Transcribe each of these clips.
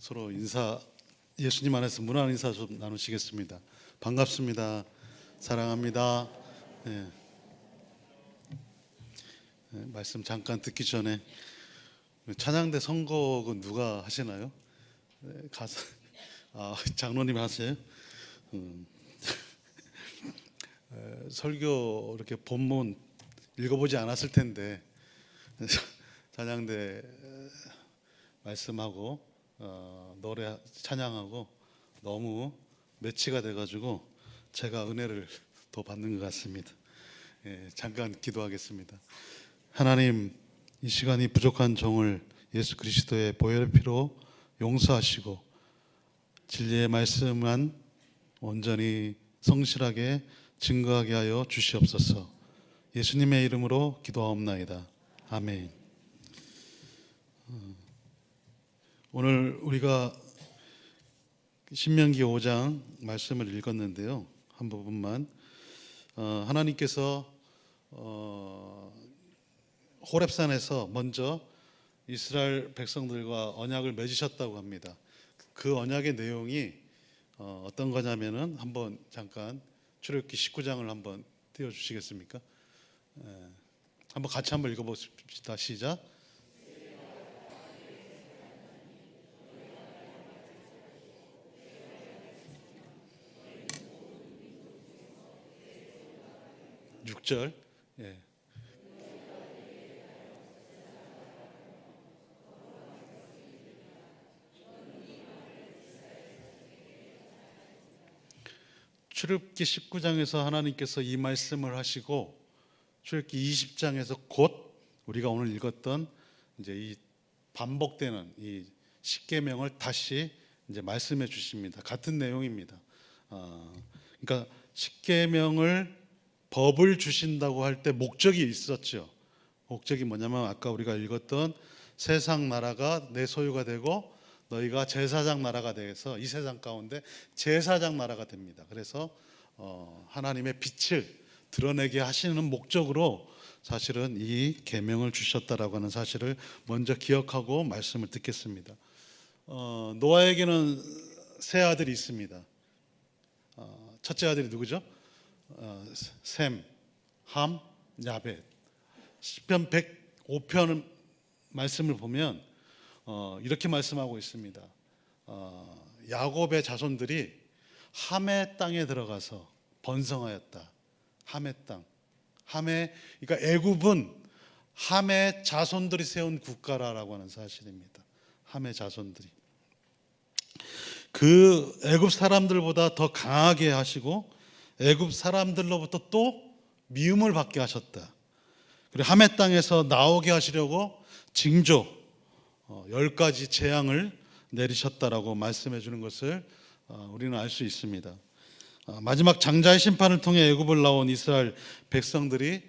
서로 인사, 예수님 안에서 문안 인사 좀 나누시겠습니다. 반갑습니다. 사랑합니다. 네. 말씀 잠깐 듣기 전에 찬양대 선곡은 누가 하시나요? 가사 장로님 하세요? 설교 이렇게 본문 읽어보지 않았을 텐데 찬양대 말씀하고 노래 찬양하고 너무 매치가 돼가지고 제가 은혜를 더 받는 것 같습니다. 잠깐 기도하겠습니다. 하나님, 이 시간이 부족한 종을 예수 그리스도의 보혈의 피로 용서하시고 진리의 말씀만 온전히 성실하게 증거하게 하여 주시옵소서. 예수님의 이름으로 기도하옵나이다. 아멘. 오늘 우리가 신명기 5장 말씀을 읽었는데요, 한 부분만. 하나님께서 호렙산에서 먼저 이스라엘 백성들과 언약을 맺으셨다고 합니다. 그 언약의 내용이 어떤 거냐면은 한번 잠깐 출애굽기 19장을 한번 띄워주시겠습니까? 한번 같이 한번 읽어봅시다. 시작. 육 절. 출애굽기 19장에서 하나님께서 이 말씀을 하시고 출애굽기 20장에서 곧 우리가 오늘 읽었던 이제 이 반복되는 이 십계명을 다시 이제 말씀해 주십니다. 같은 내용입니다. 그러니까 십계명을 법을 주신다고 할 때 목적이 있었죠. 목적이 뭐냐면 아까 우리가 읽었던 세상 나라가 내 소유가 되고 너희가 제사장 나라가 돼서 이 세상 가운데 제사장 나라가 됩니다. 그래서 하나님의 빛을 드러내게 하시는 목적으로 사실은 이 계명을 주셨다라고 하는 사실을 먼저 기억하고 말씀을 듣겠습니다. 노아에게는 세 아들이 있습니다. 첫째 아들이 누구죠? 셈, 함, 야벳. 시편 105편 말씀을 보면 이렇게 말씀하고 있습니다. 야곱의 자손들이 함의 땅에 들어가서 번성하였다. 함의 땅. 그러니까 애굽은 함의 자손들이 세운 국가라고 하는 사실입니다. 함의 자손들이. 그 애굽 사람들보다 더 강하게 하시고 애굽 사람들로부터 또 미움을 받게 하셨다. 그리고 함의 땅에서 나오게 하시려고 징조 10가지 재앙을 내리셨다라고 말씀해 주는 것을 우리는 알 수 있습니다. 마지막 장자의 심판을 통해 애굽을 나온 이스라엘 백성들이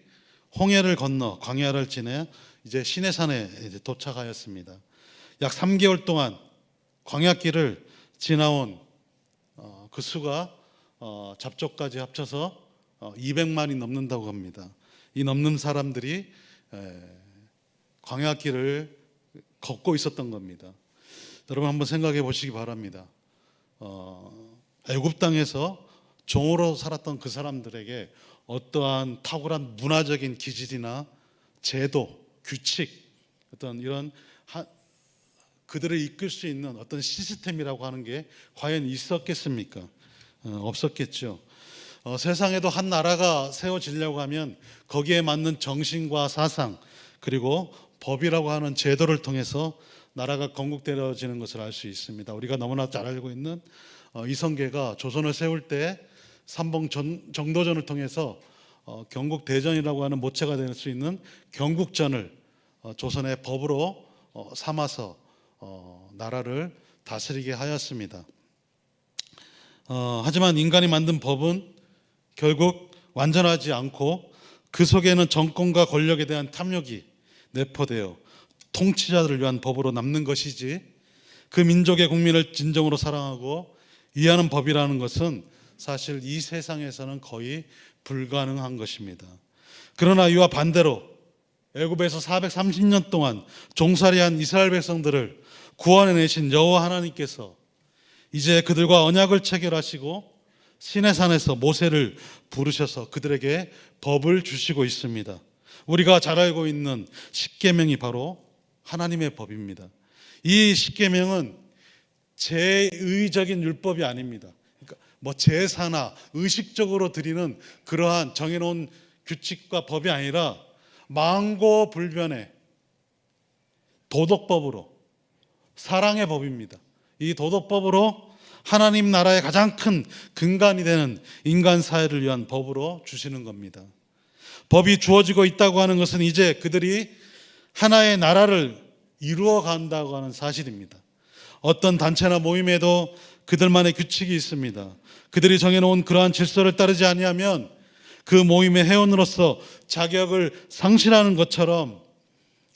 홍해를 건너 광야를 지나 이제 시내산에 이제 도착하였습니다. 약 3개월 동안 광야길을 지나온 그 수가 잡초까지 합쳐서 200만이 넘는다고 합니다. 이 넘는 사람들이 광야길을 걷고 있었던 겁니다. 여러분 한번 생각해 보시기 바랍니다. 애굽 땅에서 종으로 살았던 그 사람들에게 어떠한 탁월한 문화적인 기질이나 제도, 규칙, 어떤 이런 그들을 이끌 수 있는 어떤 시스템이라고 하는 게 과연 있었겠습니까? 없었겠죠. 세상에도 한 나라가 세워지려고 하면 거기에 맞는 정신과 사상 그리고 법이라고 하는 제도를 통해서 나라가 건국되어지는 것을 알 수 있습니다. 우리가 너무나 잘 알고 있는 이성계가 조선을 세울 때 삼봉 정도전을 통해서 경국대전이라고 하는 모체가 될 수 있는 경국전을 조선의 법으로 삼아서 나라를 다스리게 하였습니다. 하지만 인간이 만든 법은 결국 완전하지 않고 그 속에는 정권과 권력에 대한 탐욕이 내포되어 통치자들을 위한 법으로 남는 것이지 그 민족의 국민을 진정으로 사랑하고 이해하는 법이라는 것은 사실 이 세상에서는 거의 불가능한 것입니다. 그러나 이와 반대로 애굽에서 430년 동안 종살이한 이스라엘 백성들을 구원해내신 여호와 하나님께서 이제 그들과 언약을 체결하시고 시내산에서 모세를 부르셔서 그들에게 법을 주시고 있습니다. 우리가 잘 알고 있는 십계명이 바로 하나님의 법입니다. 이 십계명은 제의적인 율법이 아닙니다. 그러니까 뭐 제사나 의식적으로 드리는 그러한 정해놓은 규칙과 법이 아니라 망고불변의 도덕법으로, 사랑의 법입니다. 이 도덕법으로 하나님 나라의 가장 큰 근간이 되는 인간 사회를 위한 법으로 주시는 겁니다. 법이 주어지고 있다고 하는 것은 이제 그들이 하나의 나라를 이루어 간다고 하는 사실입니다. 어떤 단체나 모임에도 그들만의 규칙이 있습니다. 그들이 정해놓은 그러한 질서를 따르지 아니하면 그 모임의 회원으로서 자격을 상실하는 것처럼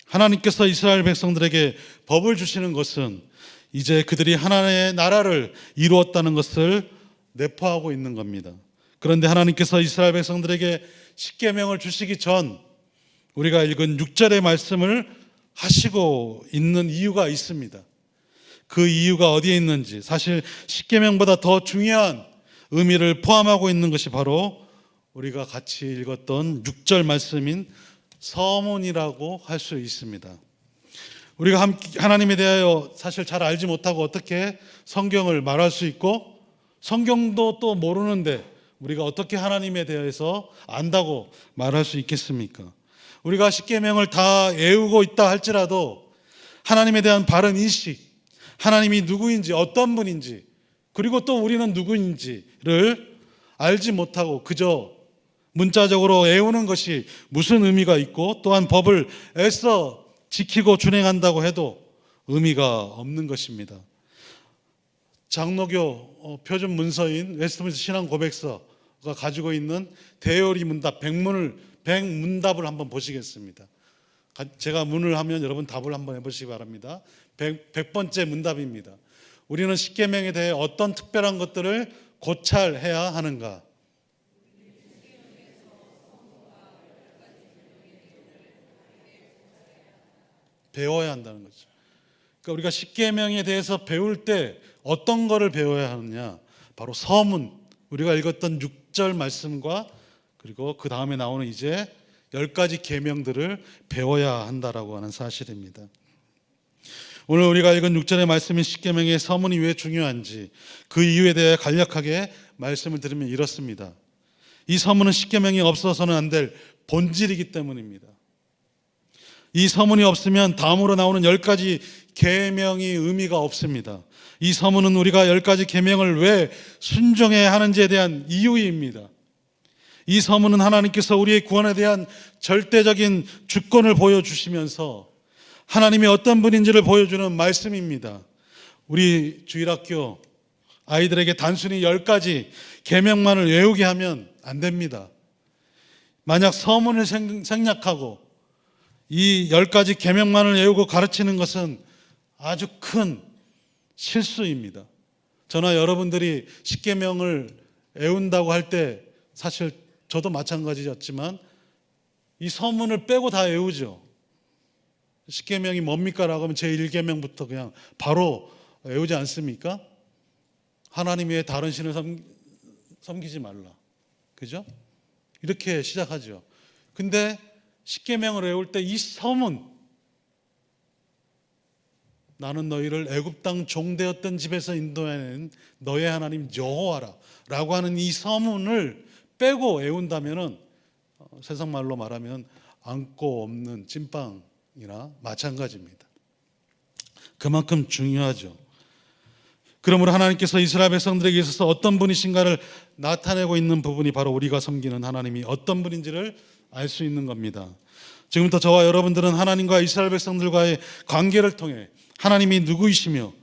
하나님께서 이스라엘 백성들에게 법을 주시는 것은 이제 그들이 하나님의 나라를 이루었다는 것을 내포하고 있는 겁니다. 그런데 하나님께서 이스라엘 백성들에게 십계명을 주시기 전 우리가 읽은 6절의 말씀을 하시고 있는 이유가 있습니다. 그 이유가 어디에 있는지, 사실 십계명보다 더 중요한 의미를 포함하고 있는 것이 바로 우리가 같이 읽었던 6절 말씀인 서문이라고 할 수 있습니다. 우리가 하나님에 대하여 사실 잘 알지 못하고 어떻게 성경을 말할 수 있고, 성경도 또 모르는데 우리가 어떻게 하나님에 대해서 안다고 말할 수 있겠습니까? 우리가 십계명을 다 외우고 있다 할지라도 하나님에 대한 바른 인식, 하나님이 누구인지, 어떤 분인지, 그리고 또 우리는 누구인지를 알지 못하고 그저 문자적으로 외우는 것이 무슨 의미가 있고, 또한 법을 애써 지키고 준행한다고 해도 의미가 없는 것입니다. 장로교 표준 문서인 웨스트민스터 신앙 고백서가 가지고 있는 대요리 문답 100문답을 한번 보시겠습니다. 제가 문을 하면 여러분 답을 한번 해보시기 바랍니다. 100번째 문답입니다. 우리는 십계명에 대해 어떤 특별한 것들을 고찰해야 하는가? 배워야 한다는 거죠. 그러니까 우리가 십계명에 대해서 배울 때 어떤 거를 배워야 하느냐? 바로 서문, 우리가 읽었던 6절 말씀과 그리고 그 다음에 나오는 이제 10가지 계명들을 배워야 한다라고 하는 사실입니다. 오늘 우리가 읽은 6절의 말씀인 십계명의 서문이 왜 중요한지 그 이유에 대해 간략하게 말씀을 드리면 이렇습니다. 이 서문은 십계명이 없어서는 안 될 본질이기 때문입니다. 이 서문이 없으면 다음으로 나오는 10가지 계명이 의미가 없습니다. 이 서문은 우리가 10가지 계명을 왜 순종해야 하는지에 대한 이유입니다. 이 서문은 하나님께서 우리의 구원에 대한 절대적인 주권을 보여주시면서 하나님이 어떤 분인지를 보여주는 말씀입니다. 우리 주일학교 아이들에게 단순히 10가지 계명만을 외우게 하면 안 됩니다. 만약 서문을 생략하고 이 10가지 계명만을 외우고 가르치는 것은 아주 큰 실수입니다. 저나 여러분들이 십계명을 외운다고 할 때 사실 저도 마찬가지였지만 이 서문을 빼고 다 외우죠. 십계명이 뭡니까? 라고 하면 제1계명부터 그냥 바로 외우지 않습니까? 하나님 외에 다른 신을 섬기지 말라. 그죠? 이렇게 시작하죠. 근데 십계명을 외울 때 이 서문, 나는 너희를 애굽 땅 종되었던 집에서 인도해낸 너의 하나님 여호와라 라고 하는 이 서문을 빼고 외운다면은 세상 말로 말하면 안고 없는 찐빵이나 마찬가지입니다. 그만큼 중요하죠. 그러므로 하나님께서 이스라엘 백성들에게 있어서 어떤 분이신가를 나타내고 있는 부분이 바로 우리가 섬기는 하나님이 어떤 분인지를 알 수 있는 겁니다. 지금부터 저와 여러분들은 하나님과 이스라엘 백성들과의 관계를 통해 하나님이 누구이시며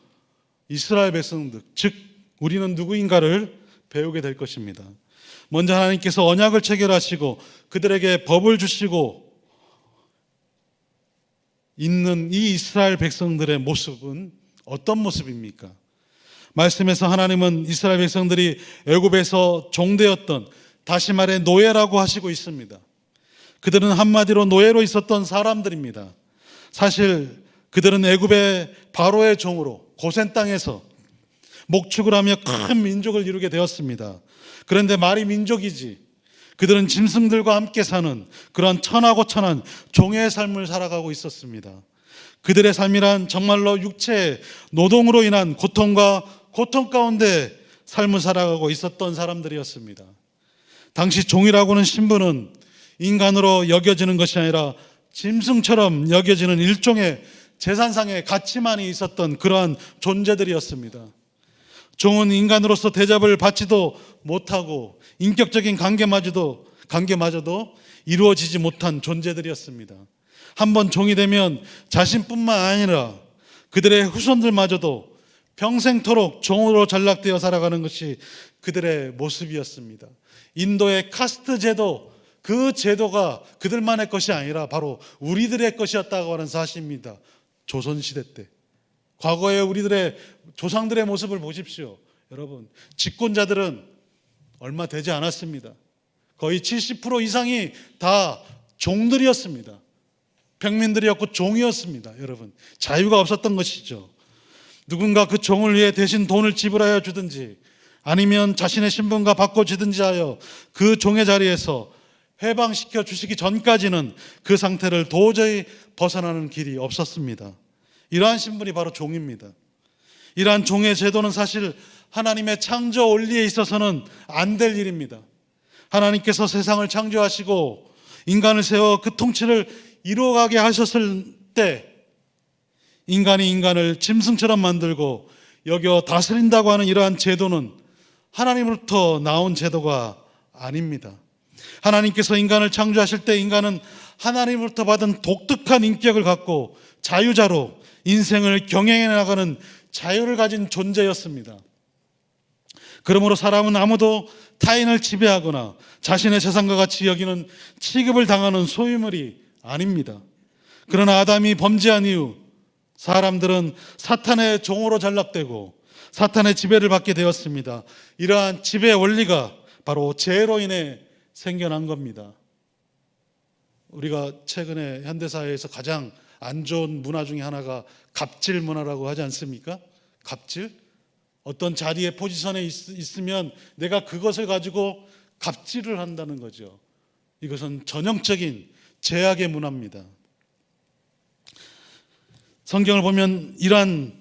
이스라엘 백성들, 즉 우리는 누구인가를 배우게 될 것입니다. 먼저 하나님께서 언약을 체결하시고 그들에게 법을 주시고 있는 이 이스라엘 백성들의 모습은 어떤 모습입니까? 말씀에서 하나님은 이스라엘 백성들이 애굽에서 종되었던, 다시 말해 노예라고 하시고 있습니다. 그들은 한마디로 노예로 있었던 사람들입니다. 사실 그들은 애굽의 바로의 종으로 고센 땅에서 목축을 하며 큰 민족을 이루게 되었습니다. 그런데 말이 민족이지 그들은 짐승들과 함께 사는 그런 천하고천한 종의 삶을 살아가고 있었습니다. 그들의 삶이란 정말로 육체의 노동으로 인한 고통과 고통 가운데 삶을 살아가고 있었던 사람들이었습니다. 당시 종이라고 하는 신분은 인간으로 여겨지는 것이 아니라 짐승처럼 여겨지는 일종의 재산상의 가치만이 있었던 그러한 존재들이었습니다. 종은 인간으로서 대접을 받지도 못하고 인격적인 관계마저도 이루어지지 못한 존재들이었습니다. 한번 종이 되면 자신뿐만 아니라 그들의 후손들마저도 평생토록 종으로 전락되어 살아가는 것이 그들의 모습이었습니다. 인도의 카스트 제도, 그 제도가 그들만의 것이 아니라 바로 우리들의 것이었다고 하는 사실입니다. 조선시대 때 과거의 우리들의 조상들의 모습을 보십시오. 여러분, 집권자들은 얼마 되지 않았습니다. 거의 70% 이상이 다 종들이었습니다. 평민들이었고 종이었습니다. 여러분, 자유가 없었던 것이죠. 누군가 그 종을 위해 대신 돈을 지불하여 주든지 아니면 자신의 신분과 바꿔주든지 하여 그 종의 자리에서 해방시켜 주시기 전까지는 그 상태를 도저히 벗어나는 길이 없었습니다. 이러한 신분이 바로 종입니다. 이러한 종의 제도는 사실 하나님의 창조 원리에 있어서는 안 될 일입니다. 하나님께서 세상을 창조하시고 인간을 세워 그 통치를 이루어가게 하셨을 때 인간이 인간을 짐승처럼 만들고 여겨 다스린다고 하는 이러한 제도는 하나님으로부터 나온 제도가 아닙니다. 하나님께서 인간을 창조하실 때 인간은 하나님으로부터 받은 독특한 인격을 갖고 자유자로 인생을 경영해 나가는 자유를 가진 존재였습니다. 그러므로 사람은 아무도 타인을 지배하거나 자신의 재산과 같이 여기는 취급을 당하는 소유물이 아닙니다. 그러나 아담이 범죄한 이후 사람들은 사탄의 종으로 전락되고 사탄의 지배를 받게 되었습니다. 이러한 지배 원리가 바로 죄로 인해 생겨난 겁니다. 우리가 최근에 현대사회에서 가장 안 좋은 문화 중에 하나가 갑질 문화라고 하지 않습니까? 갑질? 어떤 자리에 포지션에 있으면 내가 그것을 가지고 갑질을 한다는 거죠. 이것은 전형적인 죄악의 문화입니다. 성경을 보면 이러한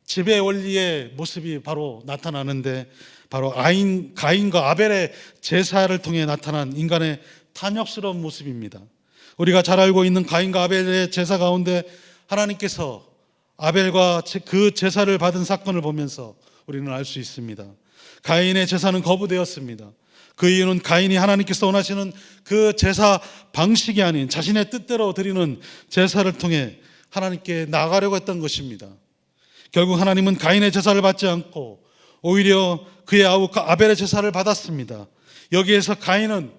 지배 원리의 모습이 바로 나타나는데 바로 가인과 아벨의 제사를 통해 나타난 인간의 탐욕스러운 모습입니다. 우리가 잘 알고 있는 가인과 아벨의 제사 가운데 하나님께서 아벨과 그 제사를 받은 사건을 보면서 우리는 알 수 있습니다. 가인의 제사는 거부되었습니다. 그 이유는 가인이 하나님께서 원하시는 그 제사 방식이 아닌 자신의 뜻대로 드리는 제사를 통해 하나님께 나아가려고 했던 것입니다. 결국 하나님은 가인의 제사를 받지 않고 오히려 그의 아우 아벨의 제사를 받았습니다. 여기에서 가인은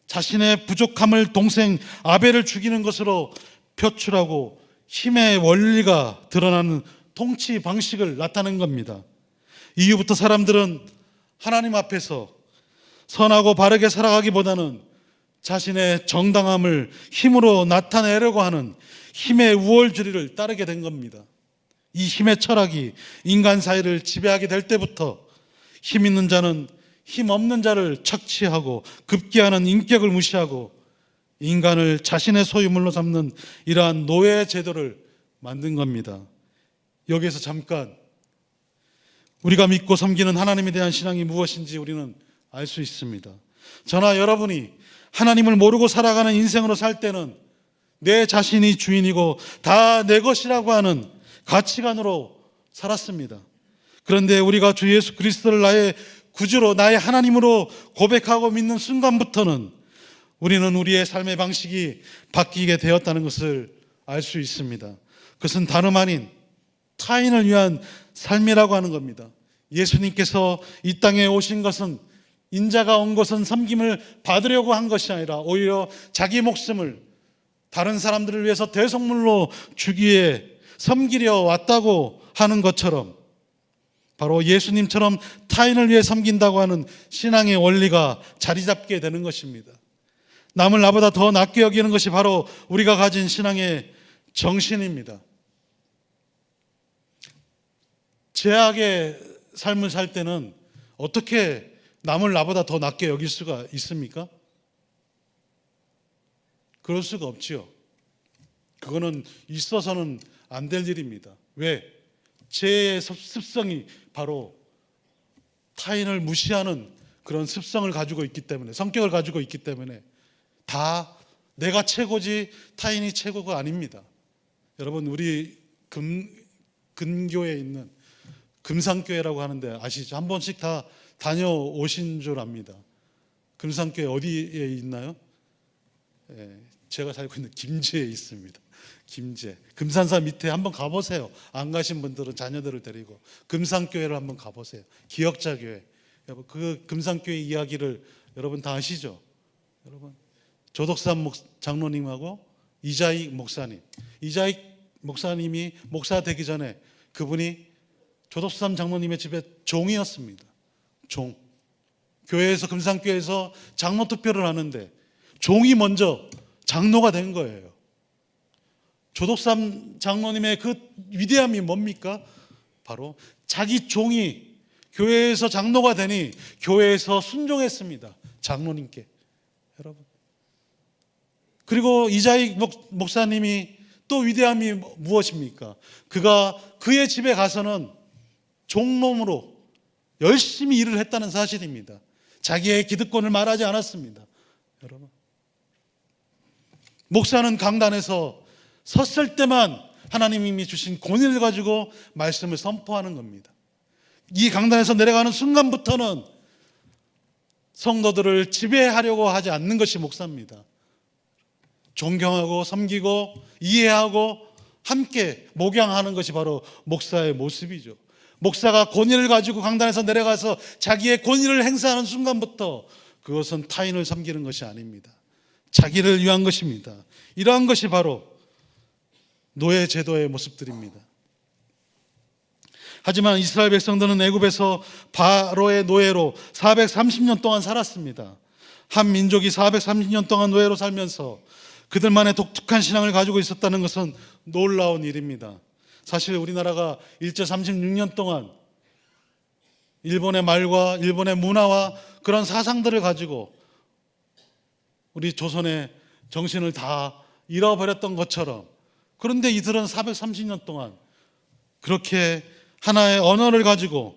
자신의 부족함을 동생 아벨을 죽이는 것으로 표출하고 힘의 원리가 드러나는 통치 방식을 나타낸 겁니다. 이후부터 사람들은 하나님 앞에서 선하고 바르게 살아가기보다는 자신의 정당함을 힘으로 나타내려고 하는 힘의 우월주의를 따르게 된 겁니다. 이 힘의 철학이 인간 사회를 지배하게 될 때부터 힘 있는 자는 힘 없는 자를 착취하고 급기야는 인격을 무시하고 인간을 자신의 소유물로 삼는 이러한 노예 제도를 만든 겁니다. 여기에서 잠깐 우리가 믿고 섬기는 하나님에 대한 신앙이 무엇인지 우리는 알 수 있습니다. 저나 여러분이 하나님을 모르고 살아가는 인생으로 살 때는 내 자신이 주인이고 다 내 것이라고 하는 가치관으로 살았습니다. 그런데 우리가 주 예수 그리스도를 나의 구주로 나의 하나님으로 고백하고 믿는 순간부터는 우리는 우리의 삶의 방식이 바뀌게 되었다는 것을 알 수 있습니다. 그것은 다름 아닌 타인을 위한 삶이라고 하는 겁니다. 예수님께서 이 땅에 오신 것은 인자가 온 것은 섬김을 받으려고 한 것이 아니라 오히려 자기 목숨을 다른 사람들을 위해서 대속물로 주기에 섬기려 왔다고 하는 것처럼 바로 예수님처럼 타인을 위해 섬긴다고 하는 신앙의 원리가 자리 잡게 되는 것입니다. 남을 나보다 더 낫게 여기는 것이 바로 우리가 가진 신앙의 정신입니다. 죄악의 삶을 살 때는 어떻게 남을 나보다 더 낫게 여길 수가 있습니까? 그럴 수가 없지요. 그거는 있어서는 안 될 일입니다. 왜? 죄의 습성이 바로 타인을 무시하는 그런 습성을 가지고 있기 때문에, 성격을 가지고 있기 때문에 다 내가 최고지 타인이 최고가 아닙니다. 여러분, 우리 근교에 있는 금산교회라고 하는데 아시죠? 한 번씩 다 다녀오신 줄 압니다. 금산교회 어디에 있나요? 제가 살고 있는 김제에 있습니다. 김제. 금산사 밑에 한번 가보세요. 안 가신 분들은 자녀들을 데리고 금산교회를 한번 가보세요. 기역자교회. 여러분, 그 금산교회 이야기를 여러분 다 아시죠? 여러분, 조덕삼 장로님하고 이자익 목사님. 이자익 목사님이 목사 되기 전에 그분이 조덕삼 장로님의 집에 종이었습니다. 종. 교회에서, 금산교회에서 장로 투표를 하는데 종이 먼저 장로가 된 거예요. 조덕삼 장로님의 그 위대함이 뭡니까? 바로 자기 종이 교회에서 장로가 되니 교회에서 순종했습니다. 장로님께. 여러분. 그리고 이자익 목사님이 또 위대함이 무엇입니까? 그가 그의 집에 가서는 종놈으로 열심히 일을 했다는 사실입니다. 자기의 기득권을 말하지 않았습니다. 여러분, 목사는 강단에서 섰을 때만 하나님이 주신 권위를 가지고 말씀을 선포하는 겁니다. 이 강단에서 내려가는 순간부터는 성도들을 지배하려고 하지 않는 것이 목사입니다. 존경하고 섬기고 이해하고 함께 목양하는 것이 바로 목사의 모습이죠. 목사가 권위를 가지고 강단에서 내려가서 자기의 권위를 행사하는 순간부터 그것은 타인을 섬기는 것이 아닙니다. 자기를 위한 것입니다. 이러한 것이 바로 노예 제도의 모습들입니다. 하지만 이스라엘 백성들은 애굽에서 바로의 노예로 430년 동안 살았습니다. 한 민족이 430년 동안 노예로 살면서 그들만의 독특한 신앙을 가지고 있었다는 것은 놀라운 일입니다. 사실 우리나라가 일제 36년 동안 일본의 말과 일본의 문화와 그런 사상들을 가지고 우리 조선의 정신을 다 잃어버렸던 것처럼, 그런데 이들은 430년 동안 그렇게 하나의 언어를 가지고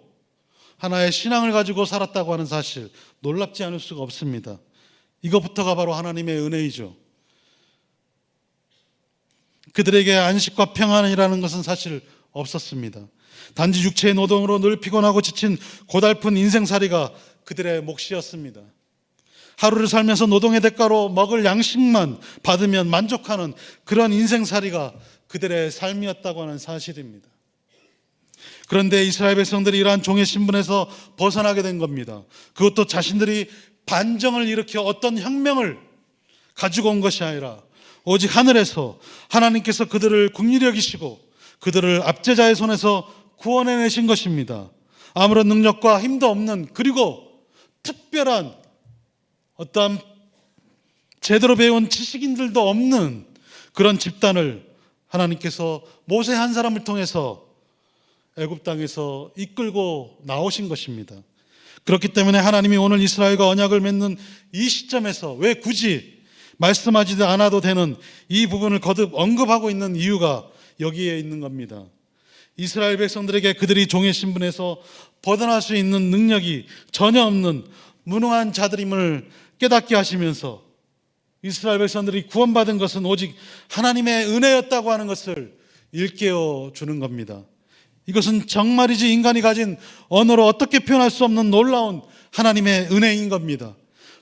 하나의 신앙을 가지고 살았다고 하는 사실, 놀랍지 않을 수가 없습니다. 이것부터가 바로 하나님의 은혜이죠. 그들에게 안식과 평안이라는 것은 사실 없었습니다. 단지 육체의 노동으로 늘 피곤하고 지친 고달픈 인생살이가 그들의 몫이었습니다. 하루를 살면서 노동의 대가로 먹을 양식만 받으면 만족하는 그런 인생살이가 그들의 삶이었다고 하는 사실입니다. 그런데 이스라엘 백성들이 이러한 종의 신분에서 벗어나게 된 겁니다. 그것도 자신들이 반정을 일으켜 어떤 혁명을 가지고 온 것이 아니라 오직 하늘에서 하나님께서 그들을 긍휼히 여기시고 그들을 압제자의 손에서 구원해내신 것입니다. 아무런 능력과 힘도 없는, 그리고 특별한 어떠한 제대로 배운 지식인들도 없는 그런 집단을 하나님께서 모세 한 사람을 통해서 애굽 땅에서 이끌고 나오신 것입니다. 그렇기 때문에 하나님이 오늘 이스라엘과 언약을 맺는 이 시점에서 왜 굳이 말씀하지 않아도 되는 이 부분을 거듭 언급하고 있는 이유가 여기에 있는 겁니다. 이스라엘 백성들에게 그들이 종의 신분에서 벗어날 수 있는 능력이 전혀 없는 무능한 자들임을 깨닫게 하시면서 이스라엘 백성들이 구원받은 것은 오직 하나님의 은혜였다고 하는 것을 일깨워 주는 겁니다. 이것은 정말이지 인간이 가진 언어로 어떻게 표현할 수 없는 놀라운 하나님의 은혜인 겁니다.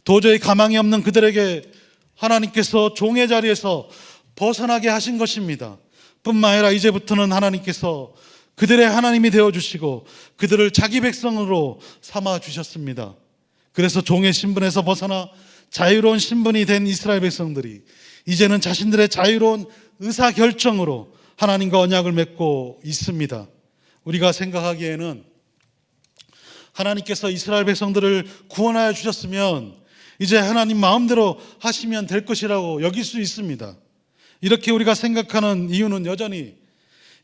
도저히 가망이 없는 그들에게 하나님께서 종의 자리에서 벗어나게 하신 것입니다. 뿐만 아니라 이제부터는 하나님께서 그들의 하나님이 되어주시고 그들을 자기 백성으로 삼아주셨습니다. 그래서 종의 신분에서 벗어나 자유로운 신분이 된 이스라엘 백성들이 이제는 자신들의 자유로운 의사결정으로 하나님과 언약을 맺고 있습니다. 우리가 생각하기에는 하나님께서 이스라엘 백성들을 구원하여 주셨으면 이제 하나님 마음대로 하시면 될 것이라고 여길 수 있습니다. 이렇게 우리가 생각하는 이유는 여전히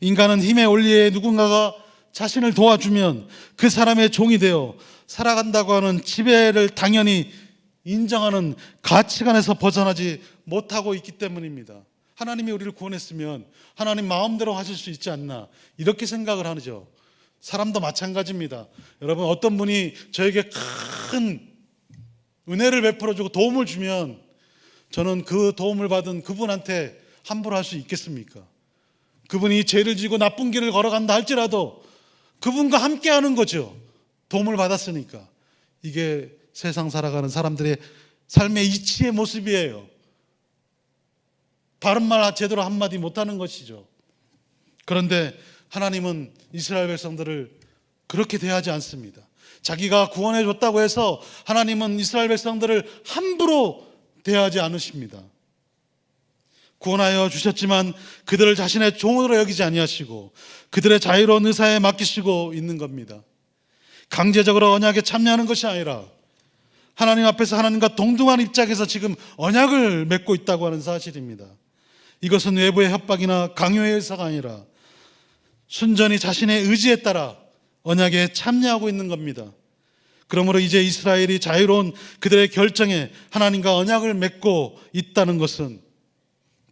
인간은 힘의 원리에 누군가가 자신을 도와주면 그 사람의 종이 되어 살아간다고 하는 지배를 당연히 인정하는 가치관에서 벗어나지 못하고 있기 때문입니다. 하나님이 우리를 구원했으면 하나님 마음대로 하실 수 있지 않나, 이렇게 생각을 하죠. 사람도 마찬가지입니다. 여러분, 어떤 분이 저에게 큰 은혜를 베풀어주고 도움을 주면 저는 그 도움을 받은 그분한테 함부로 할 수 있겠습니까? 그분이 죄를 지고 나쁜 길을 걸어간다 할지라도 그분과 함께 하는 거죠. 도움을 받았으니까. 이게 세상 살아가는 사람들의 삶의 이치의 모습이에요. 바른 말 제대로 한마디 못하는 것이죠. 그런데 하나님은 이스라엘 백성들을 그렇게 대하지 않습니다. 자기가 구원해 줬다고 해서 하나님은 이스라엘 백성들을 함부로 대하지 않으십니다. 구원하여 주셨지만 그들을 자신의 종으로 여기지 아니하시고 그들의 자유로운 의사에 맡기시고 있는 겁니다. 강제적으로 언약에 참여하는 것이 아니라 하나님 앞에서 하나님과 동등한 입장에서 지금 언약을 맺고 있다고 하는 사실입니다. 이것은 외부의 협박이나 강요의 의사가 아니라 순전히 자신의 의지에 따라 언약에 참여하고 있는 겁니다. 그러므로 이제 이스라엘이 자유로운 그들의 결정에 하나님과 언약을 맺고 있다는 것은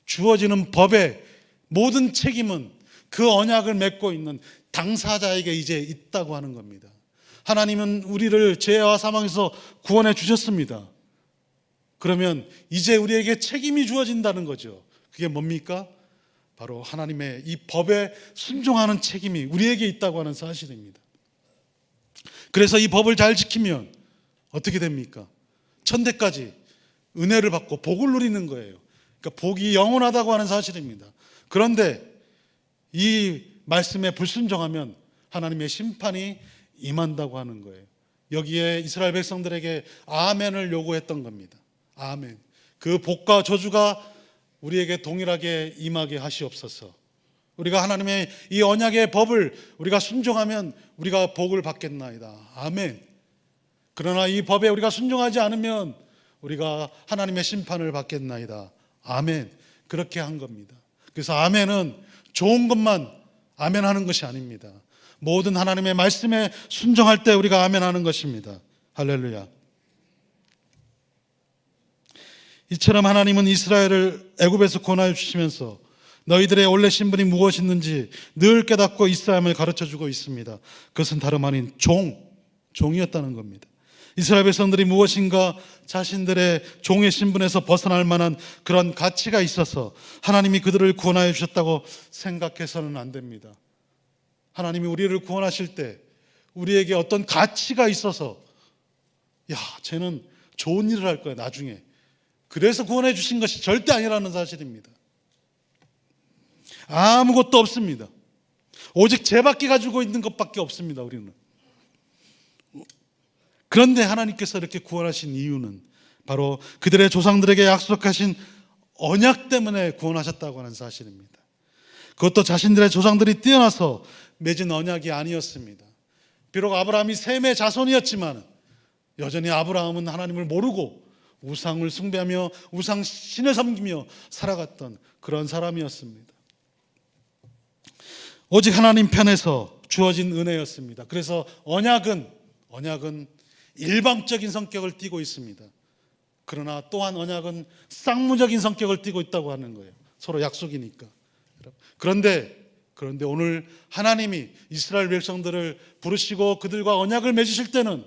주어지는 법의 모든 책임은 그 언약을 맺고 있는 당사자에게 이제 있다고 하는 겁니다. 하나님은 우리를 죄와 사망에서 구원해 주셨습니다. 그러면 이제 우리에게 책임이 주어진다는 거죠. 그게 뭡니까? 바로 하나님의 이 법에 순종하는 책임이 우리에게 있다고 하는 사실입니다. 그래서 이 법을 잘 지키면 어떻게 됩니까? 천대까지 은혜를 받고 복을 누리는 거예요. 그러니까 복이 영원하다고 하는 사실입니다. 그런데 이 말씀에 불순종하면 하나님의 심판이 임한다고 하는 거예요. 여기에 이스라엘 백성들에게 아멘을 요구했던 겁니다. 아멘. 그 복과 저주가 우리에게 동일하게 임하게 하시옵소서. 우리가 하나님의 이 언약의 법을 우리가 순종하면 우리가 복을 받겠나이다. 아멘. 그러나 이 법에 우리가 순종하지 않으면 우리가 하나님의 심판을 받겠나이다. 아멘. 그렇게 한 겁니다. 그래서 아멘은 좋은 것만 아멘하는 것이 아닙니다. 모든 하나님의 말씀에 순종할 때 우리가 아멘하는 것입니다. 할렐루야. 이처럼 하나님은 이스라엘을 애굽에서 구원하여 주시면서 너희들의 원래 신분이 무엇이든지 늘 깨닫고 있어야 함을 가르쳐주고 있습니다. 그것은 다름 아닌 종이었다는 겁니다. 이스라엘 백성들이 무엇인가 자신들의 종의 신분에서 벗어날 만한 그런 가치가 있어서 하나님이 그들을 구원하여 주셨다고 생각해서는 안 됩니다. 하나님이 우리를 구원하실 때 우리에게 어떤 가치가 있어서 야, 쟤는 좋은 일을 할 거야 나중에, 그래서 구원해 주신 것이 절대 아니라는 사실입니다. 아무것도 없습니다. 오직 죄밖에 가지고 있는 것밖에 없습니다. 우리는. 그런데 하나님께서 이렇게 구원하신 이유는 바로 그들의 조상들에게 약속하신 언약 때문에 구원하셨다고 하는 사실입니다. 그것도 자신들의 조상들이 뛰어나서 맺은 언약이 아니었습니다. 비록 아브라함이 셈의 자손이었지만 여전히 아브라함은 하나님을 모르고 우상을 숭배하며 우상 신을 섬기며 살아갔던 그런 사람이었습니다. 오직 하나님 편에서 주어진 은혜였습니다. 그래서 언약은 일방적인 성격을 띠고 있습니다. 그러나 또한 언약은 쌍무적인 성격을 띠고 있다고 하는 거예요. 서로 약속이니까. 그런데 오늘 하나님이 이스라엘 백성들을 부르시고 그들과 언약을 맺으실 때는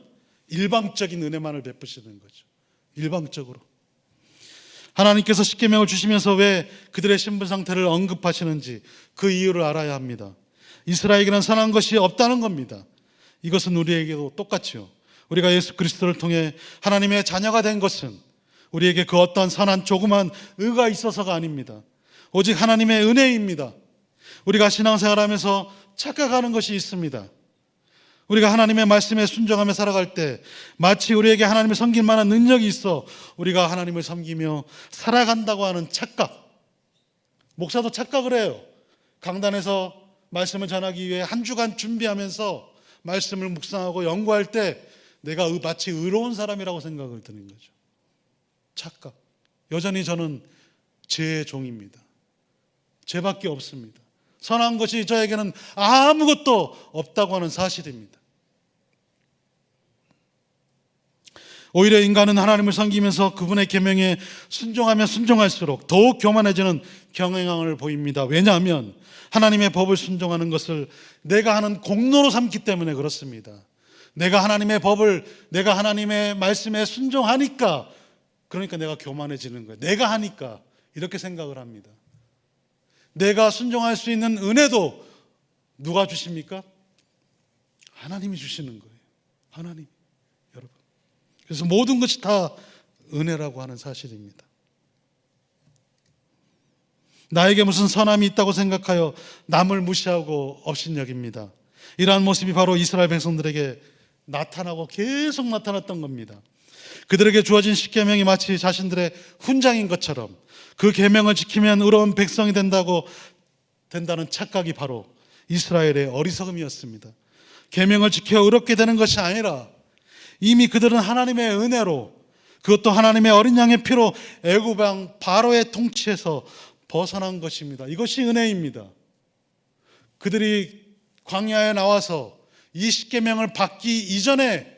일방적인 은혜만을 베푸시는 거죠. 일방적으로. 하나님께서 십계명을 주시면서 왜 그들의 신분 상태를 언급하시는지 그 이유를 알아야 합니다. 이스라엘에게는 선한 것이 없다는 겁니다. 이것은 우리에게도 똑같죠. 우리가 예수 그리스도를 통해 하나님의 자녀가 된 것은 우리에게 그 어떤 선한 조그만 의가 있어서가 아닙니다. 오직 하나님의 은혜입니다. 우리가 신앙생활하면서 착각하는 것이 있습니다. 우리가 하나님의 말씀에 순종하며 살아갈 때 마치 우리에게 하나님을 섬길 만한 능력이 있어 우리가 하나님을 섬기며 살아간다고 하는 착각. 목사도 착각을 해요. 강단에서 말씀을 전하기 위해 한 주간 준비하면서 말씀을 묵상하고 연구할 때 내가 마치 의로운 사람이라고 생각을 드는 거죠. 착각. 여전히 저는 죄의 종입니다. 죄밖에 없습니다. 선한 것이 저에게는 아무것도 없다고 하는 사실입니다. 오히려 인간은 하나님을 섬기면서 그분의 계명에 순종하면 순종할수록 더욱 교만해지는 경향을 보입니다. 왜냐하면 하나님의 법을 순종하는 것을 내가 하는 공로로 삼기 때문에 그렇습니다. 내가 하나님의 법을, 내가 하나님의 말씀에 순종하니까, 그러니까 내가 교만해지는 거예요. 내가 하니까 이렇게 생각을 합니다. 내가 순종할 수 있는 은혜도 누가 주십니까? 하나님이 주시는 거예요. 하나님, 여러분. 그래서 모든 것이 다 은혜라고 하는 사실입니다. 나에게 무슨 선함이 있다고 생각하여 남을 무시하고 업신여깁니다. 이러한 모습이 바로 이스라엘 백성들에게 나타나고 계속 나타났던 겁니다. 그들에게 주어진 십계명이 마치 자신들의 훈장인 것처럼 그 계명을 지키면 의로운 백성이 된다는 착각이 바로 이스라엘의 어리석음이었습니다. 계명을 지켜 의롭게 되는 것이 아니라 이미 그들은 하나님의 은혜로, 그것도 하나님의 어린 양의 피로 애굽 왕 바로의 통치에서 벗어난 것입니다. 이것이 은혜입니다. 그들이 광야에 나와서 이 십계명을 받기 이전에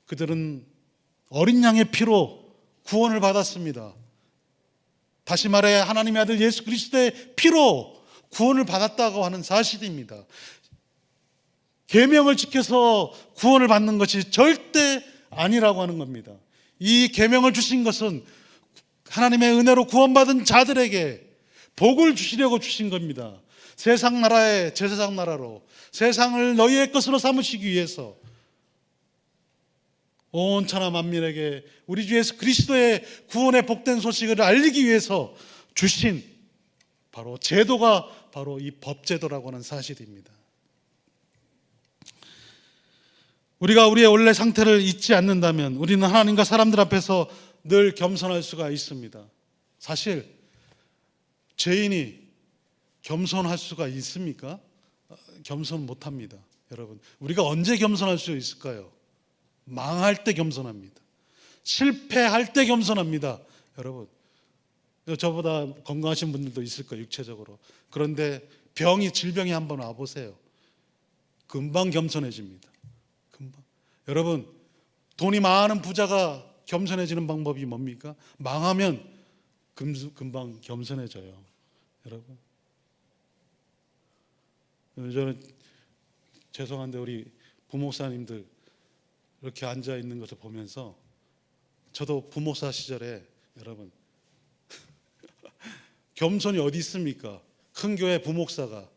그들은 어린 양의 피로 구원을 받았습니다. 다시 말해 하나님의 아들 예수 그리스도의 피로 구원을 받았다고 하는 사실입니다. 계명을 지켜서 구원을 받는 것이 절대 아니라고 하는 겁니다. 이 계명을 주신 것은 하나님의 은혜로 구원받은 자들에게 복을 주시려고 주신 겁니다. 세상 나라의 제사장 나라로 세상을 너희의 것으로 삼으시기 위해서 온 천하 만민에게 우리 주 예수 그리스도의 구원의 복된 소식을 알리기 위해서 주신 바로 제도가 바로 이 법제도라고 하는 사실입니다. 우리가 우리의 원래 상태를 잊지 않는다면 우리는 하나님과 사람들 앞에서 늘 겸손할 수가 있습니다. 사실 죄인이 겸손할 수가 있습니까? 겸손 못합니다. 여러분, 우리가 언제 겸손할 수 있을까요? 망할 때 겸손합니다. 실패할 때 겸손합니다. 여러분, 저보다 건강하신 분들도 있을 거예요, 육체적으로. 그런데 질병이 한번 와보세요. 금방 겸손해집니다. 금방. 여러분, 돈이 많은 부자가 겸손해지는 방법이 뭡니까? 망하면 금방 겸손해져요. 여러분, 저는 죄송한데 우리 부목사님들 이렇게 앉아 있는 것을 보면서 저도 부목사 시절에 여러분 겸손이 어디 있습니까? 큰 교회 부목사가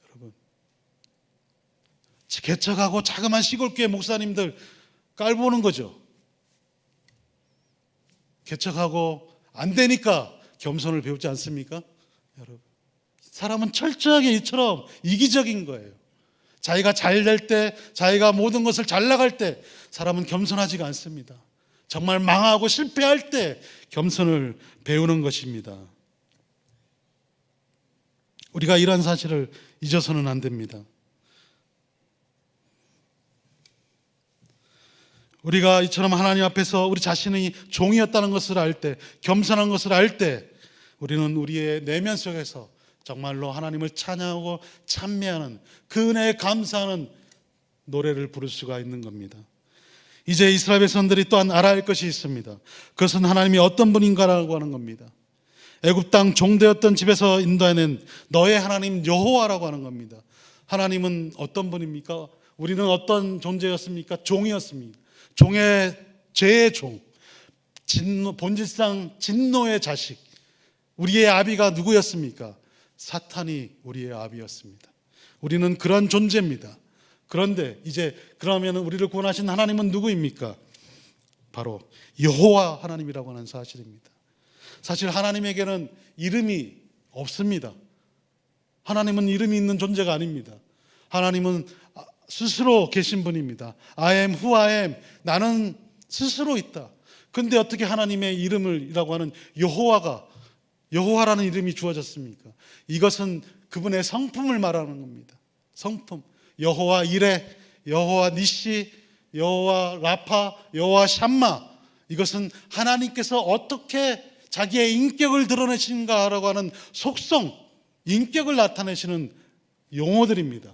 여러분 개척하고 자그마한 시골교회 목사님들 깔보는 거죠. 개척하고 안 되니까 겸손을 배우지 않습니까? 여러분, 사람은 철저하게 이처럼 이기적인 거예요. 자기가 잘 될 때, 자기가 모든 것을 잘 나갈 때 사람은 겸손하지가 않습니다. 정말 망하고 실패할 때 겸손을 배우는 것입니다. 우리가 이런 사실을 잊어서는 안 됩니다. 우리가 이처럼 하나님 앞에서 우리 자신이 종이었다는 것을 알 때, 겸손한 것을 알 때 우리는 우리의 내면 속에서 정말로 하나님을 찬양하고 찬미하는 그 은혜에 감사하는 노래를 부를 수가 있는 겁니다. 이제 이스라엘 백성들이 또한 알아야 할 것이 있습니다. 그것은 하나님이 어떤 분인가라고 하는 겁니다. 애굽 땅 종되었던 집에서 인도해낸 너의 하나님 여호와라고 하는 겁니다. 하나님은 어떤 분입니까? 우리는 어떤 존재였습니까? 종이었습니다. 죄의 종, 본질상 진노의 자식. 우리의 아비가 누구였습니까? 사탄이 우리의 아비였습니다. 우리는 그런 존재입니다. 그런데 이제 그러면 우리를 구원하신 하나님은 누구입니까? 바로 여호와 하나님이라고 하는 사실입니다. 사실 하나님에게는 이름이 없습니다. 하나님은 이름이 있는 존재가 아닙니다. 하나님은 스스로 계신 분입니다. I am who I am. 나는 스스로 있다. 근데 어떻게 하나님의 이름이라고 하는 여호와라는 이름이 주어졌습니까? 이것은 그분의 성품을 말하는 겁니다. 성품. 여호와 이레, 여호와 니시, 여호와 라파, 여호와 샴마. 이것은 하나님께서 어떻게 자기의 인격을 드러내시는가라고 하는 속성, 인격을 나타내시는 용어들입니다.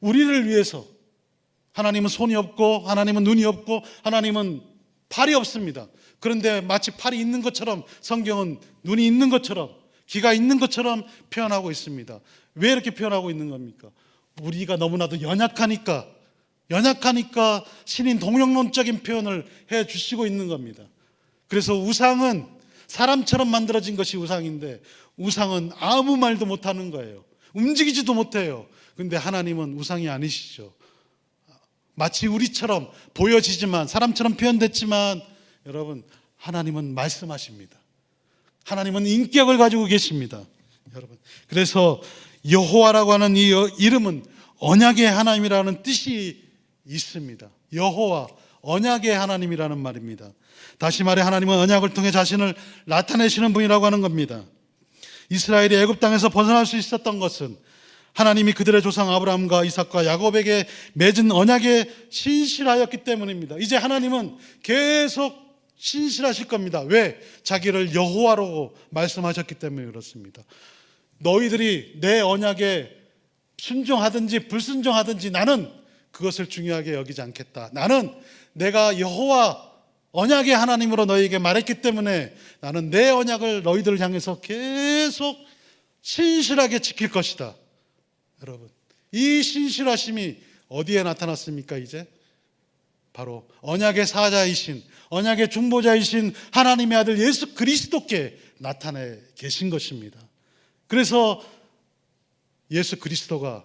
우리를 위해서. 하나님은 손이 없고 하나님은 눈이 없고 하나님은 팔이 없습니다. 그런데 마치 팔이 있는 것처럼 성경은 눈이 있는 것처럼 귀가 있는 것처럼 표현하고 있습니다. 왜 이렇게 표현하고 있는 겁니까? 우리가 너무나도 연약하니까 신인 동영론적인 표현을 해 주시고 있는 겁니다. 그래서 우상은 사람처럼 만들어진 것이 우상인데 우상은 아무 말도 못하는 거예요. 움직이지도 못해요. 그런데 하나님은 우상이 아니시죠. 마치 우리처럼 보여지지만 사람처럼 표현됐지만 여러분 하나님은 말씀하십니다. 하나님은 인격을 가지고 계십니다. 여러분 그래서 여호와라고 하는 이 이름은 언약의 하나님이라는 뜻이 있습니다. 여호와 언약의 하나님이라는 말입니다. 다시 말해 하나님은 언약을 통해 자신을 나타내시는 분이라고 하는 겁니다. 이스라엘이 애굽 땅에서 벗어날 수 있었던 것은 하나님이 그들의 조상 아브라함과 이삭과 야곱에게 맺은 언약에 신실하였기 때문입니다. 이제 하나님은 계속 신실하실 겁니다. 왜? 자기를 여호와라고 말씀하셨기 때문에 그렇습니다. 너희들이 내 언약에 순종하든지 불순종하든지 나는 그것을 중요하게 여기지 않겠다. 나는 내가 여호와 언약의 하나님으로 너희에게 말했기 때문에 나는 내 언약을 너희들을 향해서 계속 신실하게 지킬 것이다. 여러분 이 신실하심이 어디에 나타났습니까? 이제 바로 언약의 사자이신 언약의 중보자이신 하나님의 아들 예수 그리스도께 나타내 계신 것입니다. 그래서 예수 그리스도가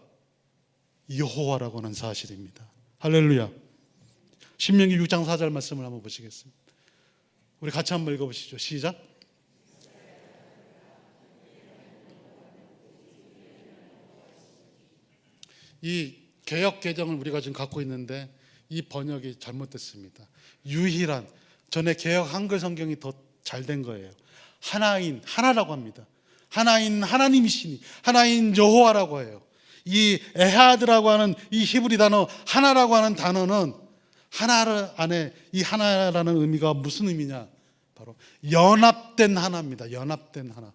여호와라고 하는 사실입니다. 할렐루야. 신명기 6장 4절 말씀을 한번 보시겠습니다. 우리 같이 한번 읽어보시죠. 시작. 이 개역 개정을 우리가 지금 갖고 있는데 이 번역이 잘못됐습니다. 유일한 전에 개역 한글 성경이 더 잘된 거예요. 하나인 하나라고 합니다. 하나인 하나님이시니 하나인 여호와라고 해요. 이 에하드라고 하는 이 히브리 단어 하나라고 하는 단어는 하나 안에 이 하나라는 의미가 무슨 의미냐? 바로 연합된 하나입니다. 연합된 하나.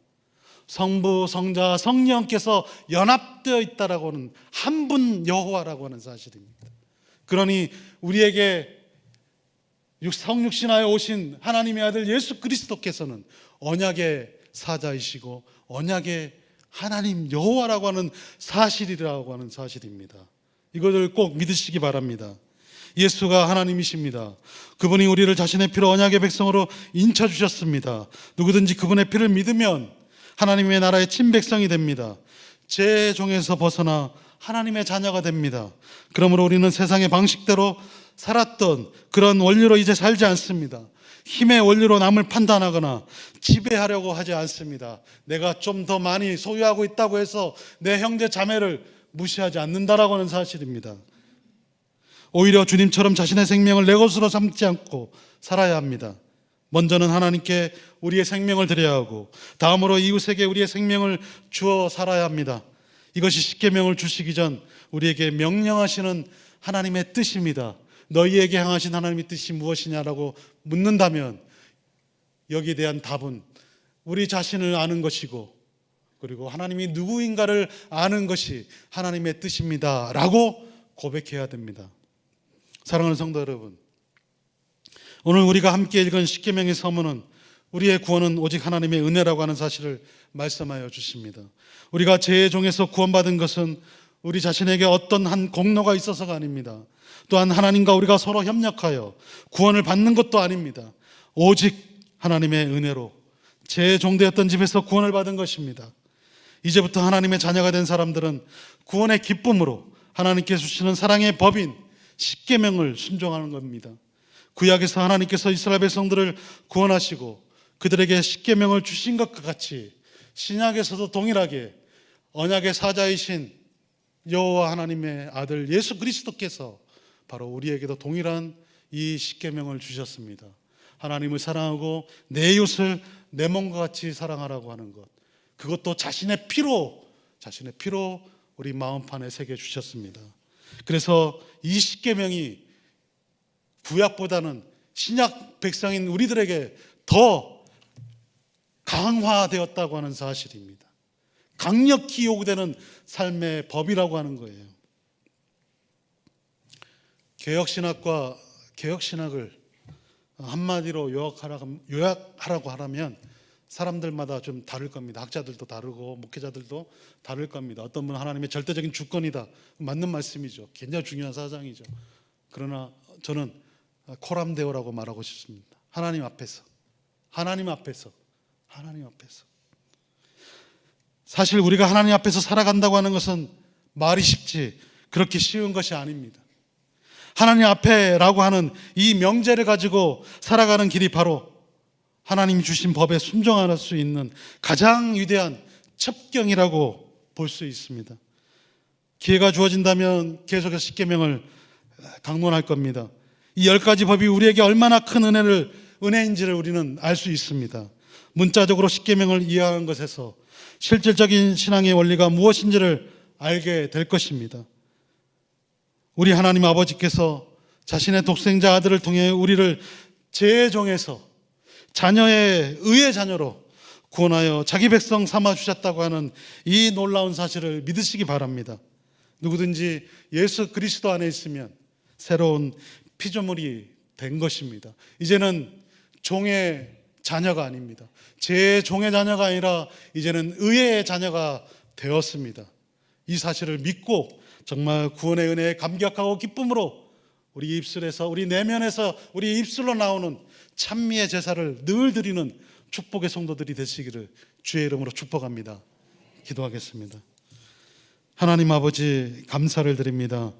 성부, 성자, 성령께서 연합되어 있다라고 하는 한 분 여호와라고 하는 사실입니다. 그러니 우리에게 성육신하여 오신 하나님의 아들 예수 그리스도께서는 언약의 사자이시고 언약의 하나님 여호와라고 하는 사실이라고 하는 사실입니다. 이것을 꼭 믿으시기 바랍니다. 예수가 하나님이십니다. 그분이 우리를 자신의 피로 언약의 백성으로 인쳐주셨습니다. 누구든지 그분의 피를 믿으면 하나님의 나라의 친백성이 됩니다. 죄의 종에서 벗어나 하나님의 자녀가 됩니다. 그러므로 우리는 세상의 방식대로 살았던 그런 원리로 이제 살지 않습니다. 힘의 원리로 남을 판단하거나 지배하려고 하지 않습니다. 내가 좀 더 많이 소유하고 있다고 해서 내 형제 자매를 무시하지 않는다라고 하는 사실입니다. 오히려 주님처럼 자신의 생명을 내 것으로 삼지 않고 살아야 합니다. 먼저는 하나님께 우리의 생명을 드려야 하고 다음으로 이웃에게 우리의 생명을 주어 살아야 합니다. 이것이 십계명을 주시기 전 우리에게 명령하시는 하나님의 뜻입니다. 너희에게 향하신 하나님의 뜻이 무엇이냐라고 묻는다면 여기에 대한 답은 우리 자신을 아는 것이고 그리고 하나님이 누구인가를 아는 것이 하나님의 뜻입니다 라고 고백해야 됩니다. 사랑하는 성도 여러분, 오늘 우리가 함께 읽은 십계명의 서문은 우리의 구원은 오직 하나님의 은혜라고 하는 사실을 말씀하여 주십니다. 우리가 죄의 종에서 구원받은 것은 우리 자신에게 어떤 한 공로가 있어서가 아닙니다. 또한 하나님과 우리가 서로 협력하여 구원을 받는 것도 아닙니다. 오직 하나님의 은혜로 죄의 종되었던 집에서 구원을 받은 것입니다. 이제부터 하나님의 자녀가 된 사람들은 구원의 기쁨으로 하나님께서 주시는 사랑의 법인 십계명을 순종하는 겁니다. 구약에서 하나님께서 이스라엘 백성들을 구원하시고 그들에게 십계명을 주신 것과 같이 신약에서도 동일하게 언약의 사자이신 여호와 하나님의 아들 예수 그리스도께서 바로 우리에게도 동일한 이 십계명을 주셨습니다. 하나님을 사랑하고 내 이웃을 내 몸과 같이 사랑하라고 하는 것, 그것도 자신의 피로 우리 마음판에 새겨 주셨습니다. 그래서 이 십계명이 구약보다는 신약 백성인 우리들에게 더 강화되었다고 하는 사실입니다. 강력히 요구되는 삶의 법이라고 하는 거예요. 개혁신학을 한마디로 요약하라고 하라면 사람들마다 좀 다를 겁니다. 학자들도 다르고 목회자들도 다를 겁니다. 어떤 분은 하나님의 절대적인 주권이다. 맞는 말씀이죠. 굉장히 중요한 사상이죠. 그러나 저는 코람데오라고 말하고 싶습니다. 하나님 앞에서. 사실 우리가 하나님 앞에서 살아간다고 하는 것은 말이 쉽지 그렇게 쉬운 것이 아닙니다. 하나님 앞에라고 하는 이 명제를 가지고 살아가는 길이 바로 하나님이 주신 법에 순종할 수 있는 가장 위대한 첩경이라고 볼 수 있습니다. 기회가 주어진다면 계속해서 십계명을 강론할 겁니다. 이 10가지 법이 우리에게 얼마나 큰 은혜인지를 우리는 알 수 있습니다. 문자적으로 십계명을 이해한 것에서 실질적인 신앙의 원리가 무엇인지를 알게 될 것입니다. 우리 하나님 아버지께서 자신의 독생자 아들을 통해 우리를 죄의 종에서 자녀의 의의 자녀로 구원하여 자기 백성 삼아 주셨다고 하는 이 놀라운 사실을 믿으시기 바랍니다. 누구든지 예수 그리스도 안에 있으면 새로운 피조물이 된 것입니다. 이제는 종의 자녀가 아닙니다. 죄의 종의 자녀가 아니라 이제는 의의 자녀가 되었습니다. 이 사실을 믿고 정말 구원의 은혜에 감격하고 기쁨으로 우리 입술에서, 우리 내면에서, 우리 입술로 나오는 찬미의 제사를 늘 드리는 축복의 성도들이 되시기를 주의 이름으로 축복합니다. 기도하겠습니다. 하나님 아버지, 감사를 드립니다.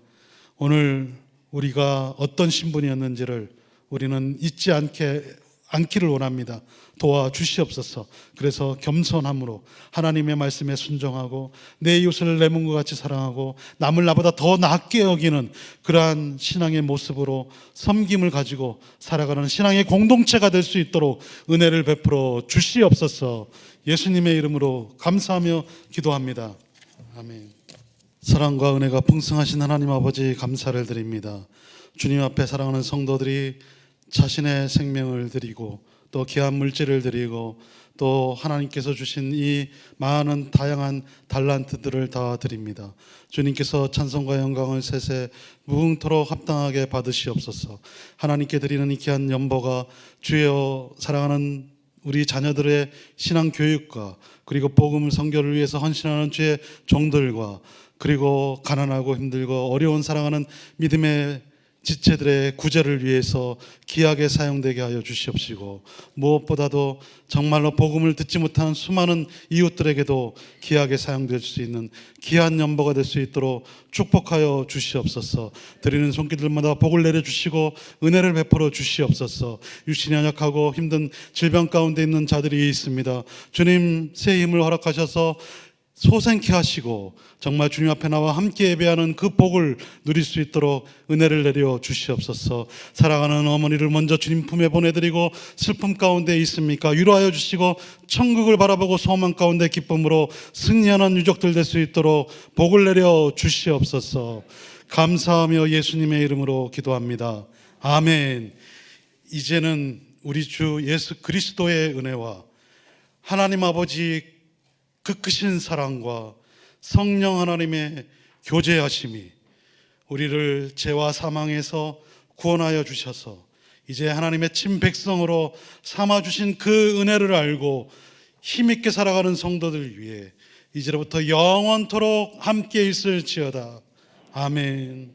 오늘 우리가 어떤 신분이었는지를 우리는 잊지 않기를 원합니다. 도와주시옵소서. 그래서 겸손함으로 하나님의 말씀에 순종하고 내 이웃을 내 몸과 같이 사랑하고 남을 나보다 더 낫게 여기는 그러한 신앙의 모습으로 섬김을 가지고 살아가는 신앙의 공동체가 될 수 있도록 은혜를 베풀어 주시옵소서. 예수님의 이름으로 감사하며 기도합니다. 아멘. 사랑과 은혜가 풍성하신 하나님 아버지, 감사를 드립니다. 주님 앞에 사랑하는 성도들이 자신의 생명을 드리고 또 귀한 물질을 드리고 또 하나님께서 주신 이 많은 다양한 달란트들을 다 드립니다. 주님께서 찬송과 영광을 셋에 무궁토록 합당하게 받으시옵소서. 하나님께 드리는 이 귀한 연보가 주여 사랑하는 우리 자녀들의 신앙 교육과 그리고 복음 선교를 위해서 헌신하는 주의 종들과 그리고 가난하고 힘들고 어려운 사랑하는 믿음의 지체들의 구제를 위해서 귀하게 사용되게 하여 주시옵시고, 무엇보다도 정말로 복음을 듣지 못하는 수많은 이웃들에게도 귀하게 사용될 수 있는 귀한 연보가 될 수 있도록 축복하여 주시옵소서. 드리는 손길들마다 복을 내려주시고 은혜를 베풀어 주시옵소서. 육신이 연약하고 힘든 질병 가운데 있는 자들이 있습니다. 주님, 새 힘을 허락하셔서 소생케 하시고 정말 주님 앞에 나와 함께 예배하는 그 복을 누릴 수 있도록 은혜를 내려 주시옵소서. 사랑하는 어머니를 먼저 주님 품에 보내드리고 슬픔 가운데 있습니까? 위로하여 주시고 천국을 바라보고 소망 가운데 기쁨으로 승리하는 유족들 될 수 있도록 복을 내려 주시옵소서. 감사하며 예수님의 이름으로 기도합니다. 아멘. 이제는 우리 주 예수 그리스도의 은혜와 하나님 아버지 그 크신 사랑과 성령 하나님의 교제하심이 우리를 죄와 사망에서 구원하여 주셔서 이제 하나님의 친백성으로 삼아주신 그 은혜를 알고 힘있게 살아가는 성도들 위해 이제로부터 영원토록 함께 있을지어다. 아멘.